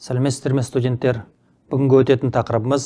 Сәлеметсіздер ме студенттер? Бүгінгі өтетін тақырыбымыз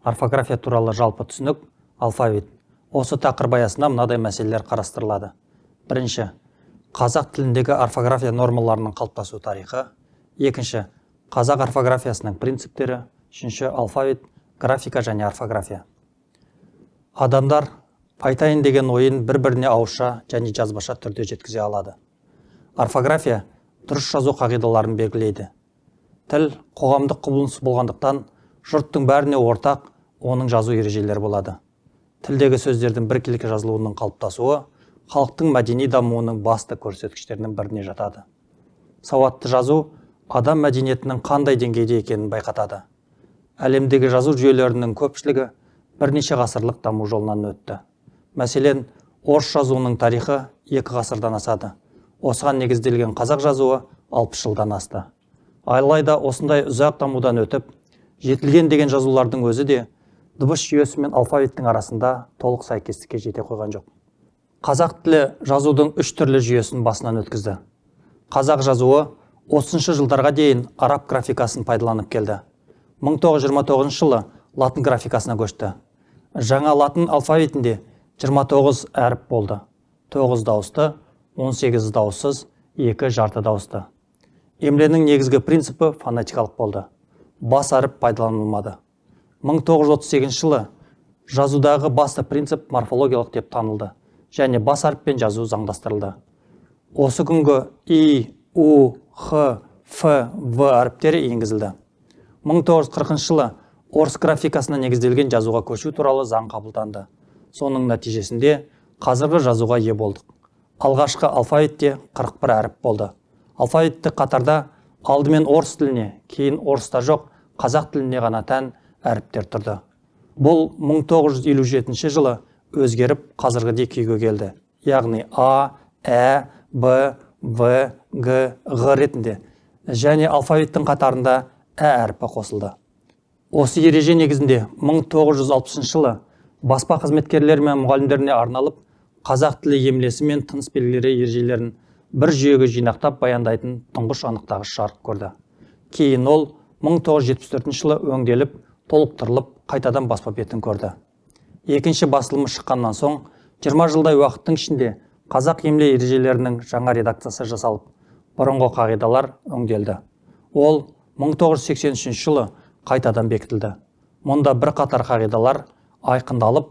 орфография туралы жалпы түсінік, алфавит. Осы тақырып аясында мынадай мәселелер қарастырылады. Бірінші, қазақ тіліндегі орфография нормаларының қалыптасу тарихы. Екінші, қазақ орфографиясының принциптері. Үшінші, алфавит, графика және орфография. Адамдар айтайын деген ойын бір-біріне ауызша және жазбаша түрде жеткізе алады. Орфография дұрыс жазу қағидаларын белгілейді. Тіл қоғамдық құбылыс болғандықтан, жұрттың бәріне ортақ оның жазу ережелері болады. Тілдегі сөздердің біркелкі жазылуының қалыптасуы халықтың мәдени дамуының басты көрсеткіштерінің біріне жатады. Сауатты жазу адам мәдениетінің қандай деңгейде екенін байқатады. Әлемдегі жазу жүйелерінің көпшілігі бірнеше ғасырлық даму жолынан өтті. Мәселен, орыс жазуының тарихы 2 ғасырдан асады. Осыған негізделген қазақ жазуы 60 жылдан асты. Алайда осындай ұзақ дамудан өтіп, жетілген деген жазулардың өзі де дыбыс жүйесі мен алфавиттің арасында толық сәйкестікке жете қойған жоқ. Қазақ тілі жазудың 3 түрлі жүйесін басынан өткізді. Қазақ жазуы 30 жылдарға дейін араб графикасын пайдаланып келді. 1929 жылы латын графикасына көшті. Жаңа латын алфавитінде 29 әріп болды. 9 дауысты, 18 дауыссыз, 2 жарты дауысты. Емленің негізгі принципі фонетикалық болды. Бас әріп пайдаланылмады. 1938 жылы жазудағы басты принцип морфологиялық деп танылды, және бас әріппен жазу заңдастырылды. Осы күнгі И, У, Х, Ф, В әріптері енгізілді. 1940 жылы орыс графикасына негізделген жазуға көшу туралы заң қабылданды. Соның нәтижесінде қазіргі жазуға ие болдық. Алғашқы алфавитте 41 әріп болды. Алфавитті қатарда алдымен орыс тіліне, кейін орыста жоқ, қазақ тіліне ғана тән әріптер тұрды. Бұл 1957 жылы өзгеріп қазіргідей күйге келді. Яғни А, Ә, Б, В, Г, Ғ ретінде және алфавиттің қатарында Ә әріпі қосылды. Осы ереже негізінде 1960 жылы баспа қызметкерлері мен мұғалімдеріне арналып қазақ тілі емлесі мен тыныс белгілері ережелерін бір жүйеге жинақтап баяндайтын тұңғыш анықтағыш жарық көрді. Кейін ол 1974 жылы өңделіп, толықтырылып, қайтадан баспа бетін көрді. Екінші басылымы шыққаннан соң 20 жылдай уақыттың ішінде қазақ емле ережелерінің жаңа редакциясы жасалып, бұрынғы қағидалар өңделді. Ол 1983 жылы қайтадан бекітілді. Мұнда бірқатар қағидалар айқындалып,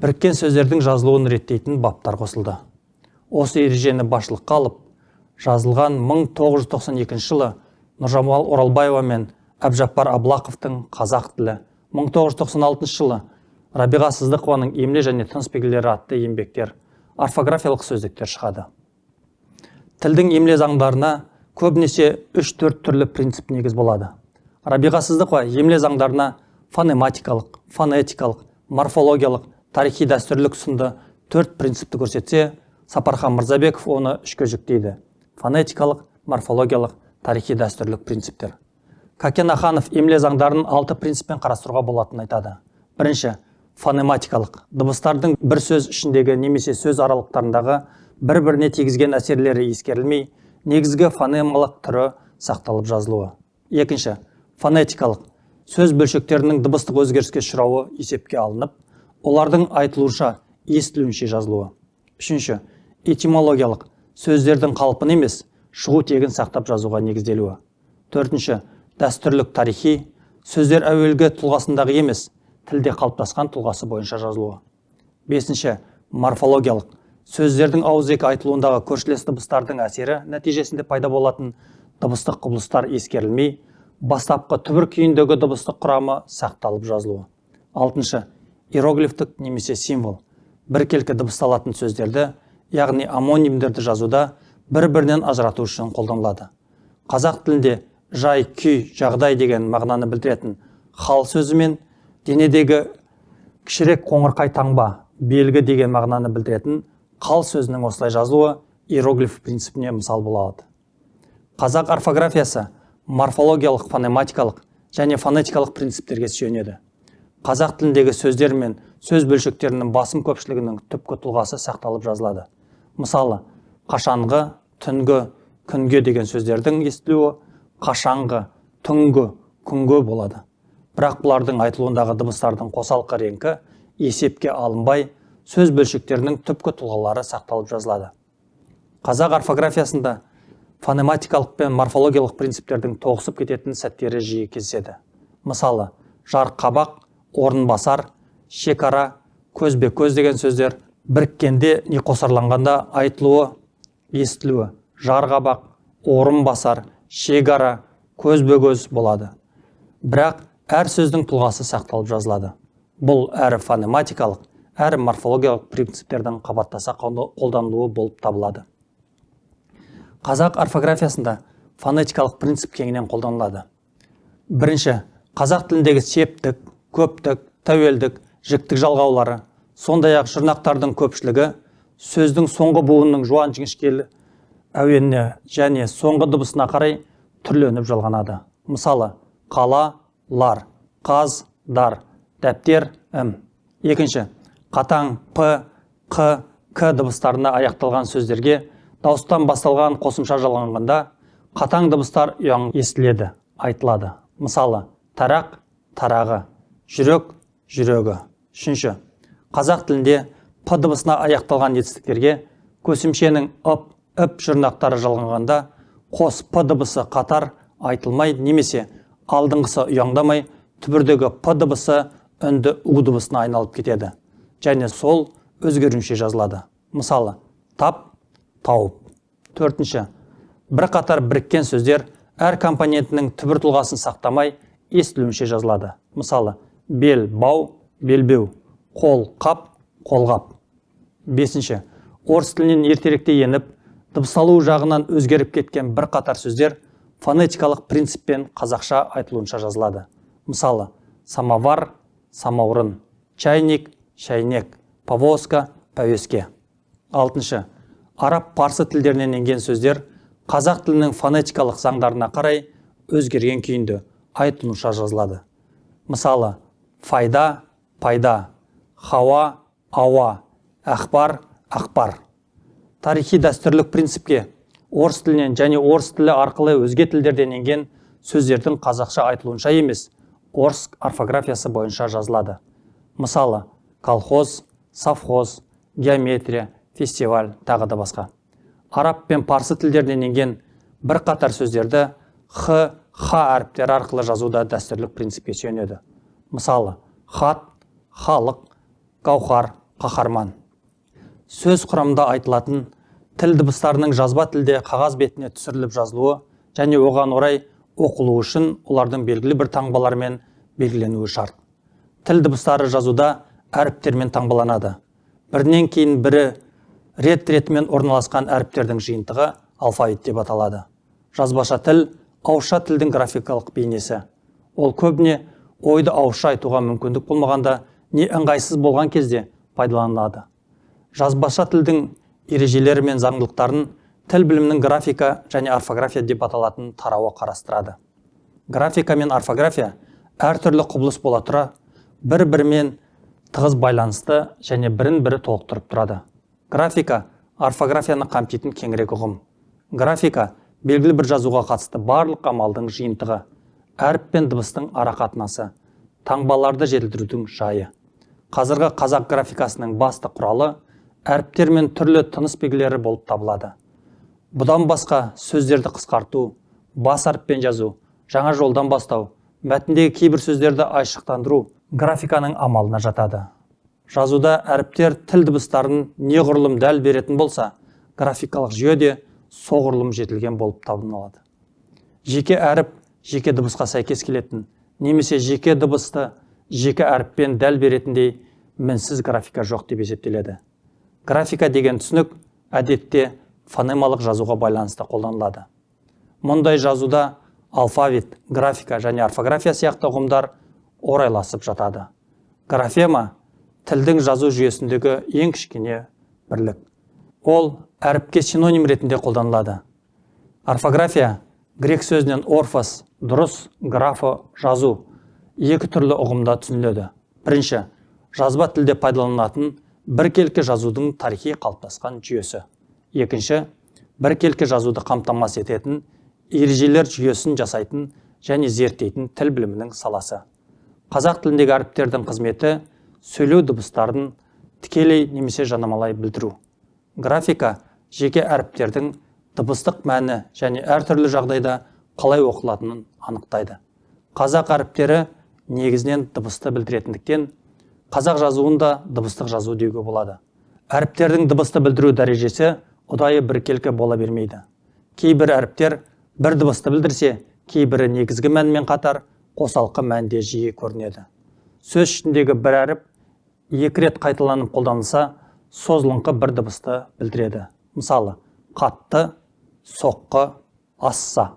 біріккен сөздердің жазылуын реттейтін баптар қосылды. Осы ережені басшылыққа алып, жазылған 1992 жылы Нұржамал Оралбаева мен Әбжаппар Аблақовтың қазақ тілі, 1996 жылы Рабиға Сыздықованың емле және тыныс белгілері атты еңбектер, орфографиялық сөздіктер шығады. Тілдің емле заңдарына көбінесе 3-4 түрлі принцип негіз болады. Рабиға Сыздықова емле заңдарына фонематикалық, фонетикалық, морфологиялық, тарихи дәстүрлік сынды 4 принципті көрсетсе, Сапархан Мырзабеков оны 3-ке жүктейді. Фонетикалық, морфологиялық, тарихи дәстүрлік принциптер. Кәкен Аханов емле заңдарын 6 принциппен қарастыруға болатынын айтады. Бірінші, фонематикалық. Дыбыстардың бір сөз ішіндегі немесе сөз аралықтарындағы бір-біріне тигізген әсерлері ескерілмей, негізгі фонемалық түрі сақталып жазылуы. Екінші, фонетикалық. Сөз бөлшектерінің дыбыстық өзгеріске ұшырауы есепке алынып, олардың айтылуынша, естілуінше жазылуы. Үшінші, этимологиялық. Сөздердің қалпын емес, шығу тегін сақтап жазуға негізделуі. Төртінші, дәстүрлік тарихи. Сөздер әуелгі тұлғасындағы емес, тілде қалыптасқан тұлғасы бойынша жазылуы. Бесінші, морфологиялық. Сөздердің ауызекі айтылуындағы көршілес дыбыстардың әсері нәтижесінде пайда болатын дыбыстық құбылыстар ескерілмей, бастапқы түбір күйіндегі дыбыстық құрамы сақталып жазылуы. Алтыншы, иероглифтік немесе символ. Біркелкі дыбысталатын сөздерді, яғни амонимдерді жазуда бір-бірінен ажырату үшін қолданылады. Қазақ тілінде жай, күй, жағдай деген мағынаны білдіретін хал сөзі мен денедегі кішірек қоңырқай таңба, белгі деген мағынаны білдіретін қал сөзінің осылай жазылуы иероглиф принципіне мысал болады. Қазақ орфографиясы морфологиялық, фонематикалық және фонетикалық принциптерге сүйенеді. Қазақ тіліндегі сөздер мен сөз бөлшектерінің басым көпшілігінің түпкі тұлғасы сақталып жазылады. Мысалы, қашанғы, түнгі, күнге деген сөздердің естілуі қашанғы, түнгі, күнгі болады. Бірақ бұлардың айтылуындағы дыбыстардың қосалқы реңкі есепке алынбай, сөз бөлшектерінің түпкі тұлғалары сақталып жазылады. Қазақ орфографиясында фонематикалық пен морфологиялық принциптердің тоғысып кететін сәттері жиі кездеседі. Мысалы, жарқабақ, орынбасар, шекара, көзбе-көз деген сөздер біріккенде не қосарланғанда айтылуы, естілуі, жарқабақ, орынбасар, шекара, көзбе-көз болады. Бірақ әр сөздің тұлғасы сақталып жазылады. Бұл әрі фонематикалық, әрі морфологиялық принциптердің қабаттаса қолданылуы болып табылады. Қазақ орфографиясында фонетикалық принцип кеңінен қолданылады. Бірінші, қазақ тіліндегі септік, көптік, тәуелдік, жіктік жалғаулары, сондай-ақ жұрнақтардың көпшілігі сөздің соңғы буынның жуан жіңішкелі әуеніне және соңғы дыбысына қарай түрленіп жалғанады. Мысалы, қала, лар, қаз, дар, дәптер, Екінші, қатаң п, қ, к дыбыстарына аяқталған сөздерге дауыстан басталған қосымша жалғанғанда қатаң дыбыстар ұяң естіледі, айтылады. Мысалы, тарақ, тарағы, жүрек, жүрегі. Үшінші, қазақ тілінде п дыбысына аяқталған етістіктерге көсемшенің үп жұрнақтары жалғанғанда қос п дыбысы қатар айтылмай немесе алдыңғысы ұяңдамай түбірдегі п дыбысы үнді у дыбысына айналып кетеді және сол өзгерінше жазылады. Мысалы, тап, тауып. Төртінші, бір қатар біріккен сөздер әр компонентінің түбір тұлғасын сақтамай естілуінше жазылады. Мысалы, бел, бау, белбеу, қол, қап, қолғап. Бесінші, орыс тілінен ертеректе еніп, дыбысталу жағынан өзгеріп кеткен бір қатар сөздер фонетикалық принциппен қазақша айтылуынша жазылады. Мысалы, самовар, самаурын, чайник, шайнек, повозка, пәуеске. Алтыншы, араб парсы тілдерінен енген сөздер қазақ тілінің фонетикалық заңдарына қарай өзгерген күйінде айтылуынша жазылады. Мысалы, файда, пайда, хауа, ауа, ақпар, ақпар. Тарихи дәстүрлік принципке орыс тілінен және орыс тілі арқылы өзге тілдерден енген сөздердің қазақша айтылуынша емес, орыс орфографиясы бойынша жазылады. Мысалы, колхоз, совхоз, геометрия, фестиваль, тағы да басқа. Араб пен парсы тілдерінен енген бір қатар сөздерді х, х әріптері арқылы жазуда дәстүрлік принципке сүйенеді. Мысалы, хат, халық, гауһар, қаһарман. Сөз құрамында айтылатын тіл дыбыстарының жазба тілде қағаз бетіне түсіріліп жазылуы және оған орай оқылуы үшін олардың белгілі бір таңбалармен белгіленуі шарт. Тіл дыбыстары жазуда әріптермен таңбаланады. Бірінен кейін бірі рет-ретімен орналасқан әріптердің жиынтығы алфавит деп аталады. Жазбаша тіл ауызша тілдің графикалық бейнесі. Ол көбіне ойды ауызша айтуға мүмкіндік болмағанда не ыңғайсыз болған кезде пайдаланылады. Жазбаша тілдің ережелері мен заңдылықтарын тіл білімінің графика және орфография деп аталатын тарауы қарастырады. Графика мен орфография әртүрлі құбылыс бола тұра, бір-бірімен тығыз байланысты және бірін-бірі толықтырып тұрады. Графика орфографияны қамтитын кеңірек ұғым. Графика белгілі бір жазуға қатысты барлық амалдың жиынтығы, әріп пен дыбыстың арақатынасы, таңбаларды жетілдірудің жайы. Қазіргі қазақ графикасының басты құралы әріптер мен түрлі тыныс белгілері болып табылады. Бұдан басқа сөздерді қысқарту, бас әріппен жазу, жаңа жолдан бастау, мәтіндегі кейбір сөздерді айшықтандыру графиканың амалына жатады. Жазуда әріптер тіл дыбыстарын неғұрлым дәл беретін болса, графикалық жүйеде соғұрлым жетілген болып табылады. Жеке әріп жеке дыбысқа сәйкес келетін, немесе жеке дыбысты жеке әріппен дәл беретіндей мінсіз графика жоқ деп есептеледі. Графика деген түсінік әдетте фонемалық жазуға байланысты қолданылады. Мұндай жазуда алфавит, графика және орфография сияқты ұғымдар орайласып жатады. Графема тілдің жазу жүйесіндегі ең кішкене бірлік. Ол әріпке синоним ретінде қолданылады. Орфография грек сөзінен орфос, дұрыс, графо, жазу екі түрлі ұғымда түсініледі. Бірінші, жазба тілде пайдаланылатын біркелкі жазудың тарихи қалыптасқан жүйесі. Екінші, біркелкі жазуды қамтамасыз ететін ережелер жүйесін жасайтын және зерттейтін тіл білімінің саласы. Қазақ тіліндегі әріптердің қызметі сөйлеу дыбыстарын тікелей немесе жанамалай білдіру. Графика жеке әріптердің дыбыстық мәні және әртүрлі жағдайда қалай оқылатынын анықтайды. Қазақ әріптері негізінен дыбысты білдіретіндіктен, қазақ жазуында дыбыстық жазу деуге болады. Әріптердің дыбысты білдіру дәрежесі ұдайы біркелкі бола бермейді. Кейбір әріптер бір дыбысты білдірсе, кейбірі негізгі мәнмен қатар қосалқы мәнде жиі көрінеді. Сөз ішіндегі бір әріп екі рет қайталанып қолданылса, созылыңқы бір дыбысты білдіреді. Мысалы, қатты, соққы, асса.